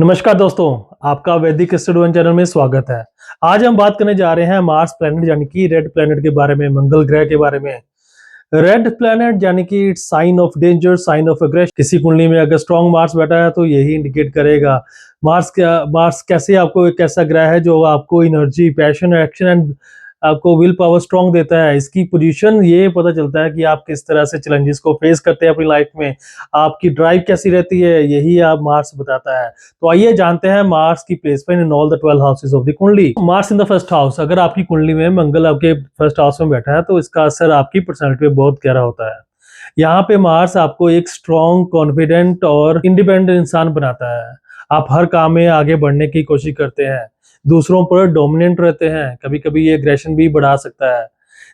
नमस्कार दोस्तों, आपका वैदिक स्टूडेंट चैनल में स्वागत है। आज हम बात करने जा रहे हैं मार्स प्लैनेट यानी कि रेड प्लैनेट के बारे में, मंगल ग्रह के बारे में। रेड प्लैनेट यानी कि it's sign of danger, sign of aggression. किसी कुंडली में अगर स्ट्रॉन्ग मार्स बैठा है तो यही इंडिकेट करेगा। मार्स कैसे आपको एक ऐसा ग्रह है जो आपको एनर्जी, पैशन, एक्शन एंड आपको विल पावर स्ट्रॉन्ग देता है। इसकी पोजीशन ये पता चलता है कि आप किस तरह से चैलेंजेस को फेस करते हैं अपनी लाइफ में, आपकी ड्राइव कैसी रहती है, यही आप मार्स बताता है। तो आइए जानते हैं मार्स की placement in all the 12 houses of the kundli. Mars in the first house, अगर आपकी कुंडली में मंगल आपके फर्स्ट हाउस में बैठा है तो इसका असर आपकी पर्सनैलिटी पे बहुत गहरा होता है। यहाँ पे मार्स आपको एक स्ट्रॉन्ग, कॉन्फिडेंट और इंडिपेंडेंट इंसान बनाता है। आप हर काम में आगे बढ़ने की कोशिश करते हैं, दूसरों पर डोमिनेंट रहते हैं। कभी कभी ये एग्रेशन भी बढ़ा सकता है,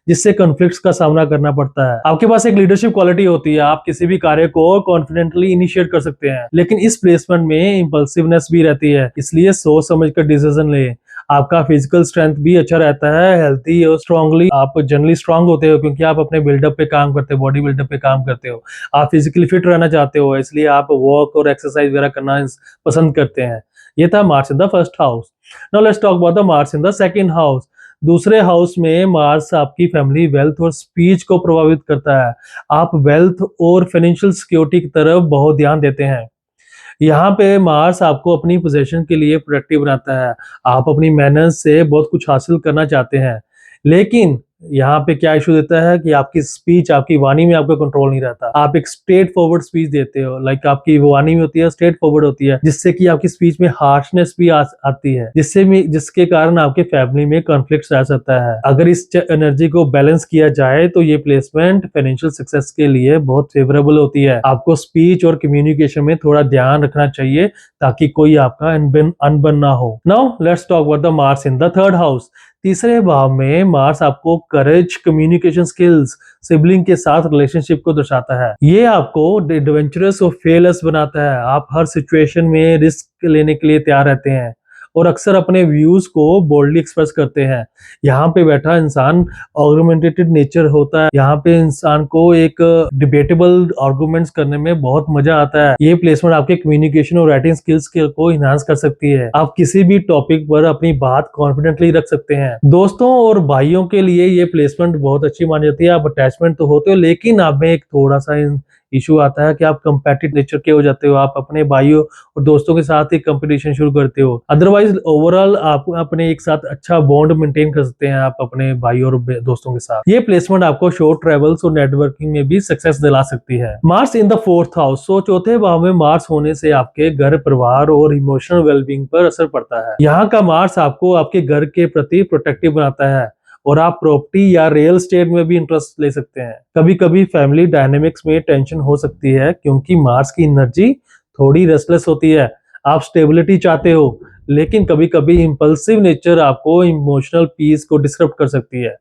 जिससे कॉन्फ्लिक्ट्स का सामना करना पड़ता है। आपके पास एक लीडरशिप क्वालिटी होती है, आप किसी भी कार्य को कॉन्फिडेंटली इनिशिएट कर सकते हैं, लेकिन इस प्लेसमेंट में इम्पल्सिवनेस भी रहती है, इसलिए सोच समझ कर डिसीजन ले। आपका फिजिकल स्ट्रेंथ भी अच्छा रहता है, हेल्थी और स्ट्रांगली आप जनरली स्ट्रांग होते हो, क्योंकि आप अपने बिल्डअप पे काम करते हो, बॉडी बिल्डअप पे काम करते हो। आप फिजिकली फिट रहना चाहते हो, इसलिए आप वॉक और एक्सरसाइज वगैरह करना पसंद करते हैं। ये था Mars in the first house. Now let's talk about the Mars in the second house. दूसरे हाउस में मार्स आपकी फैमिली, वेल्थ और स्पीच को प्रभावित करता है। आप वेल्थ और फाइनेंशियल सिक्योरिटी की तरफ बहुत ध्यान देते हैं। यहाँ पे मार्स आपको अपनी पोजीशन के लिए प्रोडक्टिव बनाता है। आप अपनी मेहनत से बहुत कुछ हासिल करना चाहते हैं, लेकिन यहाँ पे क्या इशू देता है कि आपकी स्पीच, आपकी वाणी में आपका कंट्रोल नहीं रहता। आप एक स्ट्रेट फॉरवर्ड स्पीच देते हो, लाइक आपकी वाणी में होती है स्ट्रेट फॉरवर्ड होती है, जिससे कि आपकी स्पीच में हार्शनेस भी आती है, जिसके कारण आपके फैमिली में कॉन्फ्लिक्ट आ सकता है। अगर इस एनर्जी को बैलेंस किया जाए तो ये प्लेसमेंट फाइनेंशियल सक्सेस के लिए बहुत फेवरेबल होती है। आपको स्पीच और कम्युनिकेशन में थोड़ा ध्यान रखना चाहिए ताकि कोई आपका अनबन ना हो। Now let's talk about the Mars in the third house. तीसरे भाव में मार्स आपको करेज, कम्युनिकेशन स्किल्स, सिबलिंग के साथ रिलेशनशिप को दर्शाता है। ये आपको एडवेंचरस और फेयरलेस बनाता है। आप हर सिचुएशन में रिस्क लेने के लिए तैयार रहते हैं और अक्सर अपने व्यूज को बोल्डली एक्सप्रेस करते हैं। यहाँ पे बैठा इंसान आर्गुमेंटेटिव नेचर होता है। यहाँ पे इंसान को एक डिबेटेबल आर्गुमेंट्स करने में बहुत मजा आता है। ये प्लेसमेंट आपके कम्युनिकेशन और राइटिंग स्किल्स को इनहांस कर सकती है। आप किसी भी टॉपिक पर अपनी बात कॉन्फिडेंटली रख सकते हैं। दोस्तों और भाइयों के लिए ये प्लेसमेंट बहुत अच्छी मानी जाती है। आप अटैचमेंट तो होते हो, लेकिन आप में एक थोड़ा सा इशू आता है कि आप कंपेटिटिव नेचर के हो जाते हो। आप अपने भाइयों और दोस्तों के साथ एक कंपटीशन शुरू करते हो। अदरवाइज ओवरऑल आप अपने एक साथ अच्छा बॉन्ड मेंटेन कर सकते हैं आप अपने भाई और दोस्तों के साथ। ये प्लेसमेंट आपको शॉर्ट ट्रेवल्स और नेटवर्किंग में भी सक्सेस दिला सकती है। Mars in the fourth house, so चौथे भाव में मार्स होने से आपके घर, परिवार और इमोशनल वेलबींग पर असर पड़ता है। यहाँ का मार्स आपको आपके घर के प्रति प्रोटेक्टिव बनाता है और आप प्रॉपर्टी या रियल स्टेट में भी इंटरेस्ट ले सकते हैं। कभी कभी फैमिली डायनेमिक्स में टेंशन हो सकती है, क्योंकि मार्स की एनर्जी थोड़ी रेस्टलेस होती है। आप स्टेबिलिटी चाहते हो, लेकिन कभी कभी इंपल्सिव नेचर आपको इमोशनल पीस को डिस्टर्ब कर सकती है।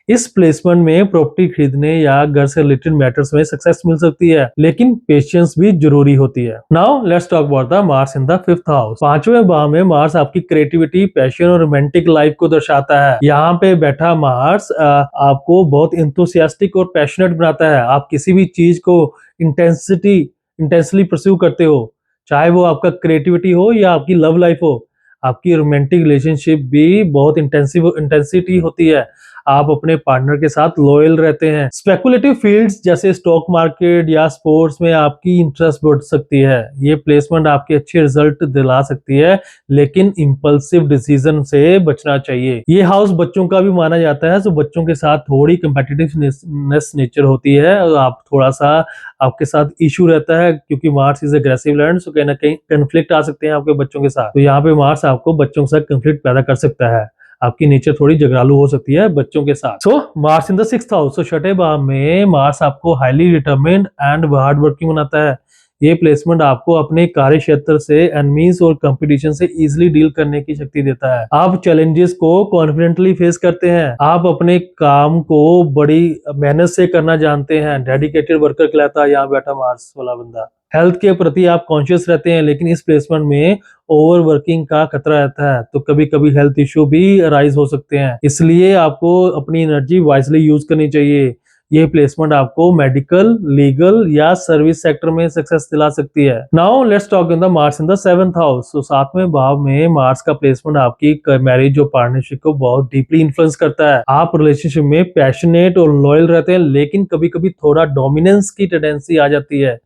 इस प्लेसमेंट में प्रॉपर्टी खरीदने या घर से रिलेटेड मैटर्स में सक्सेस मिल सकती है, लेकिन पेशेंस भी जरूरी होती है। Now let's talk about the Mars in the fifth house. पांचवें भाव में मार्स आपकी क्रिएटिविटी, पैशन और रोमांटिक लाइफ को दर्शाता है। यहाँ पे बैठा मार्स आपको बहुत इंथुसियास्टिक और पैशनेट बनाता है। आप किसी भी चीज को इंटेंसली परस्यू करते हो, चाहे वो आपका क्रिएटिविटी हो या आपकी लव लाइफ हो। आपकी रोमांटिक रिलेशनशिप भी बहुत इंटेंसिटी होती है। आप अपने पार्टनर के साथ लॉयल रहते हैं। स्पेकुलेटिव फील्ड्स जैसे स्टॉक मार्केट या स्पोर्ट्स में आपकी इंटरेस्ट बढ़ सकती है। ये प्लेसमेंट आपके अच्छे रिजल्ट दिला सकती है, लेकिन इंपल्सिव डिसीजन से बचना चाहिए। ये हाउस बच्चों का भी माना जाता है, तो बच्चों के साथ थोड़ी कम्पेटिटिवनेस नेचर होती है और आप थोड़ा सा आपके साथ इशू रहता है, क्योंकि मार्स इज अग्रेसिव लैंड, सो कहीं ना कहीं कंफ्लिक्ट आ सकते हैं आपके बच्चों के साथ। तो यहाँ पे मार्स आपको बच्चों के साथ कंफ्लिक्ट पैदा कर सकता है। आपकी नेचर थोड़ी झगड़ालू हो सकती है बच्चों के साथ। So Mars in the sixth house, so छठे भाव में मार्स आपको highly determined and hard working बनाता है। ये प्लेसमेंट आपको अपने कार्य क्षेत्र से एनिमीज और कंपटीशन से इजीली डील करने की शक्ति देता है। आप चैलेंजेस को कॉन्फिडेंटली फेस करते हैं। आप अपने काम को बड़ी मेहनत से करना जानते हैं। डेडिकेटेड वर्कर कहलाता है यहाँ बैठा मार्स वाला बंदा। हेल्थ के प्रति आप कॉन्शियस रहते हैं, लेकिन इस प्लेसमेंट में ओवरवर्किंग का खतरा रहता है, तो कभी कभी हेल्थ इश्यू भी राइज हो सकते हैं। इसलिए आपको अपनी एनर्जी वाइजली यूज करनी चाहिए। ये प्लेसमेंट आपको मेडिकल, लीगल या सर्विस सेक्टर में सक्सेस दिला सकती है। Now let's talk in the Mars in the 7th house. तो 7वें भाव में मार्स का प्लेसमेंट आपकी मैरिज और पार्टनरशिप को बहुत डीपली इन्फ्लुएंस करता है। आप रिलेशनशिप में पैशनेट और लॉयल रहते हैं, लेकिन कभी-कभी थोड़ा डोमिनेंस की टेंडेंसी आ जाती है,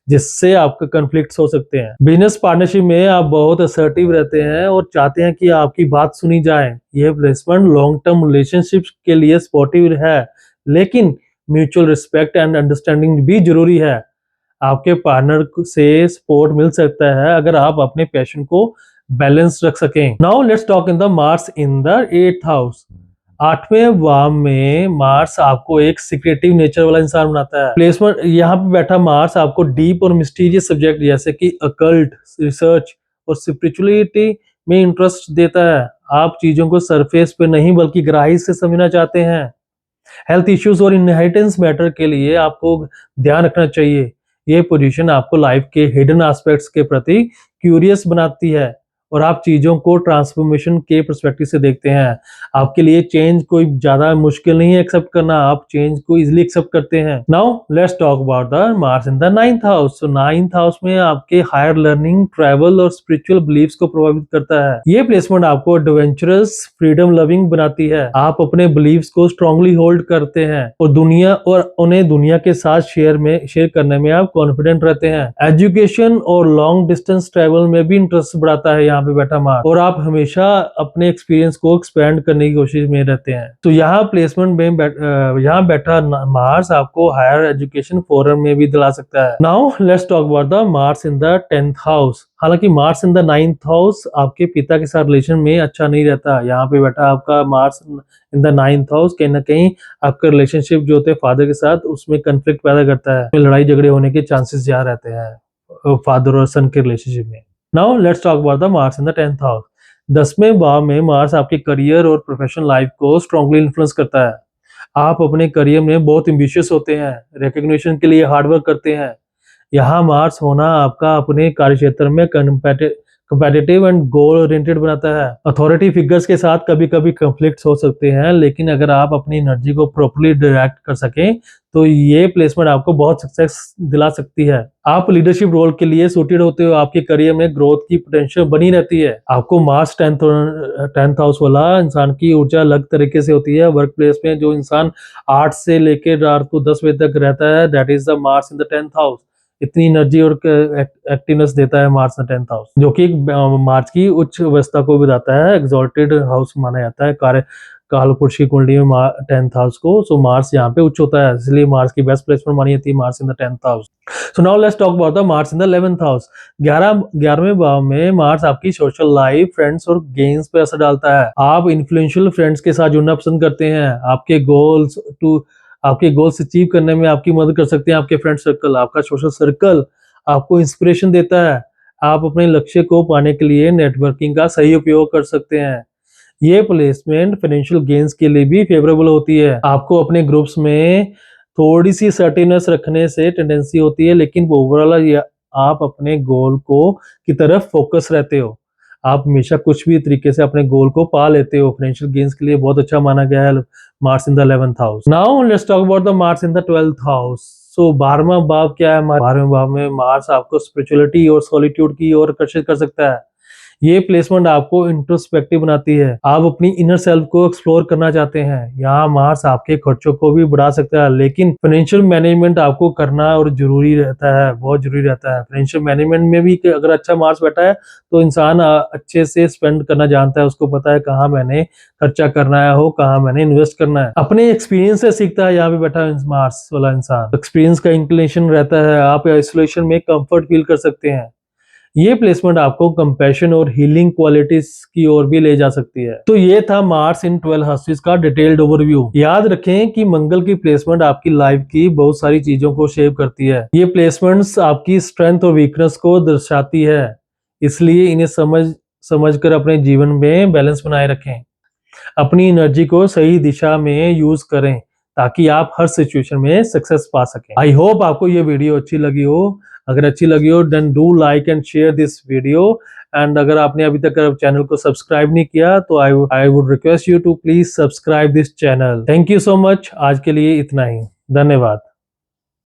जिससे आपके कॉन्फ्लिक्ट्स हो सकते हैं। बिजनेस पार्टनरशिप में आप बहुत असर्टिव रहते हैं और चाहते हैं कि आपकी बात सुनी जाए। यह प्लेसमेंट लॉन्ग टर्म रिलेशनशिप के लिए सपोर्टिव है, लेकिन म्यूचुअल रिस्पेक्ट एंड अंडरस्टैंडिंग भी जरूरी है। आपके पार्टनर से सपोर्ट मिल सकता है अगर आप अपने पैशन को बैलेंस रख सकें। Now let's talk in the Mars in the 8th house. 8वें भाव में मार्स आपको एक सीक्रेटिव नेचर वाला इंसान बनाता है। प्लेसमेंट यहाँ पे बैठा मार्स आपको डीप और मिस्टीरियस सब्जेक्ट जैसे कि अकल्ट, रिसर्च और स्पिरिचुअलिटी में इंटरेस्ट देता है। आप चीजों को सरफेस पे नहीं बल्कि गहराई से समझना चाहते हैं। हेल्थ इश्यूज और इनहेरिटेंस मैटर के लिए आपको ध्यान रखना चाहिए। ये पोजीशन आपको लाइफ के हिडन एस्पेक्ट्स के प्रति क्यूरियस बनाती है और आप चीजों को ट्रांसफॉर्मेशन के पर्सपेक्टिव से देखते हैं। आपके लिए चेंज कोई ज्यादा मुश्किल नहीं है एक्सेप्ट करना, आप चेंज को इजीली एक्सेप्ट करते हैं। Now let's talk about the Mars in the 9th house. तो 9th हाउस में आपके हायर लर्निंग, ट्रैवल और स्पिरिचुअल बिलीफ्स को प्रभावित करता है। ये प्लेसमेंट आपको एडवेंचरस, फ्रीडम लविंग बनाती है। आप अपने बिलीफ्स को स्ट्रांगली होल्ड करते हैं और उन्हें दुनिया के साथ शेयर करने में आप कॉन्फिडेंट रहते हैं। एजुकेशन और लॉन्ग डिस्टेंस ट्रैवल में भी इंटरेस्ट बढ़ाता है यहाँ पे बैठा मार्स, और आप हमेशा अपने एक्सपीरियंस को एक्सपेंड करने की कोशिश में रहते हैं। तो यहाँ प्लेसमेंट में यहाँ बैठा मार्स आपको हायर एजुकेशन फोरम में भी दिला सकता है। Now let's talk about the Mars in the 10th house. हालांकि Mars in the 9th house आपके पिता के साथ रिलेशन में अच्छा नहीं रहता। यहाँ पे बैठा आपका Mars in the 9th house कहीं ना कहीं आपका रिलेशनशिप जो होते हैं फादर के साथ, उसमें कंफ्लिक्ट पैदा करता है। लड़ाई झगड़े होने के चांसेस ज्यादा रहते हैं फादर और सन के रिलेशनशिप में। Now let's talk about the Mars in the 10th house. 10वें भाव में मार्स आपके करियर और प्रोफेशनल लाइफ को स्ट्रांगली इन्फ्लुएंस करता है। आप अपने करियर में बहुत एम्बिशियस होते हैं, रिकॉग्निशन के लिए हार्डवर्क करते हैं। यहाँ मार्स होना आपका अपने कार्यक्षेत्र में कम्पेटिटिव एंड गोल ओरिएंटेड बनाता है। अथॉरिटी फिगर्स के साथ कभी कभी कॉन्फ्लिक्ट्स हो सकते हैं, लेकिन अगर आप अपनी एनर्जी को प्रॉपर्ली डायरेक्ट कर सकें तो ये प्लेसमेंट आपको बहुत सक्सेस दिला सकती है। आप लीडरशिप रोल के लिए सूटेड होते हो, आपके करियर में ग्रोथ की पोटेंशियल बनी रहती है। आपको मार्स 10th हाउस वाला इंसान की ऊर्जा अलग तरीके से होती है। वर्क प्लेस में जो इंसान 8 से लेकर रात को 10 बजे तक रहता है, that is the Mars in the 10th house. इतनी एनर्जी और एक्टिवनेस देता है मार्स इन 10th हाउस, जो कि मार्स की उच्च अवस्था को बताता है। एग्जॉल्टेड हाउस माना जाता है कार्य कालपुरुष की कुंडली में 10th हाउस को। सो मार्स यहाँ पे उच्च होता है, इसलिए मार्स की बेस्ट प्लेसमेंट मानी जाती है Mars in the 10th house. So now let's talk about the Mars in the 11th house. 11वें भाव में मार्स आपकी सोशल लाइफ, फ्रेंड्स और गेम्स पे असर डालता है। आप इन्फ्लुएंशियल फ्रेंड्स के साथ जुड़ना पसंद करते हैं। आपके गोल्स अचीव करने में आपकी मदद कर सकते हैं आपके फ्रेंड सर्कल। आपका सोशल सर्कल आपको इंस्पिरेशन देता है। आप अपने लक्ष्य को पाने के लिए नेटवर्किंग का सही उपयोग कर सकते हैं। ये प्लेसमेंट फाइनेंशियल गेन्स के लिए भी फेवरेबल होती है। आपको अपने ग्रुप्स में थोड़ी सी सर्टेननेस रखने से टेंडेंसी होती है, लेकिन ओवरऑल आप अपने गोल को की तरफ फोकस रहते हो। आप हमेशा कुछ भी तरीके से अपने गोल को पा लेते हो। फाइनेंशियल गेन्स के लिए बहुत अच्छा माना गया है Mars in the 11th house. Now let's talk about the Mars in the 12th house. So 12वां भाव क्या है? 12वें भाव में मार्स आपको स्पिरिचुअलिटी और सॉलिट्यूड की ओर आकर्षित कर सकता है। ये प्लेसमेंट आपको इंट्रोस्पेक्टिव बनाती है। आप अपनी इनर सेल्फ को एक्सप्लोर करना चाहते हैं। यहाँ मार्स आपके खर्चों को भी बढ़ा सकता है, लेकिन फाइनेंशियल मैनेजमेंट आपको करना और जरूरी रहता है, बहुत जरूरी रहता है। फाइनेंशियल मैनेजमेंट में भी अगर अच्छा मार्स बैठा है तो इंसान अच्छे से स्पेंड करना जानता है। उसको पता है कहाँ मैंने खर्चा करना है, कहाँ मैंने इन्वेस्ट करना है। अपने एक्सपीरियंस से सीखता है यहाँ पे बैठा मार्स वाला इंसान। एक्सपीरियंस का इंक्लिनेशन रहता है। आप आइसोलेशन में कंफर्ट फील कर सकते हैं। ये प्लेसमेंट आपको कंपैशन और हीलिंग क्वालिटीज की ओर भी ले जा सकती है। तो ये था मार्स इन 12 हाउसेस का डिटेल्ड ओवरव्यू। याद रखें कि मंगल की प्लेसमेंट आपकी लाइफ की बहुत सारी चीजों को शेप करती है। ये प्लेसमेंट्स आपकी स्ट्रेंथ और वीकनेस को दर्शाती है, इसलिए इन्हें समझकर अपने जीवन में बैलेंस बनाए रखें। अपनी एनर्जी को सही दिशा में यूज करें ताकि आप हर सिचुएशन में सक्सेस पा सकें। आई होप आपको ये वीडियो अच्छी लगी हो। अगर अच्छी लगी हो then do like and share this video. And अगर आपने अभी तक चैनल को सब्सक्राइब नहीं किया तो I would request you to please subscribe this channel. Thank you so much. आज के लिए इतना ही। धन्यवाद।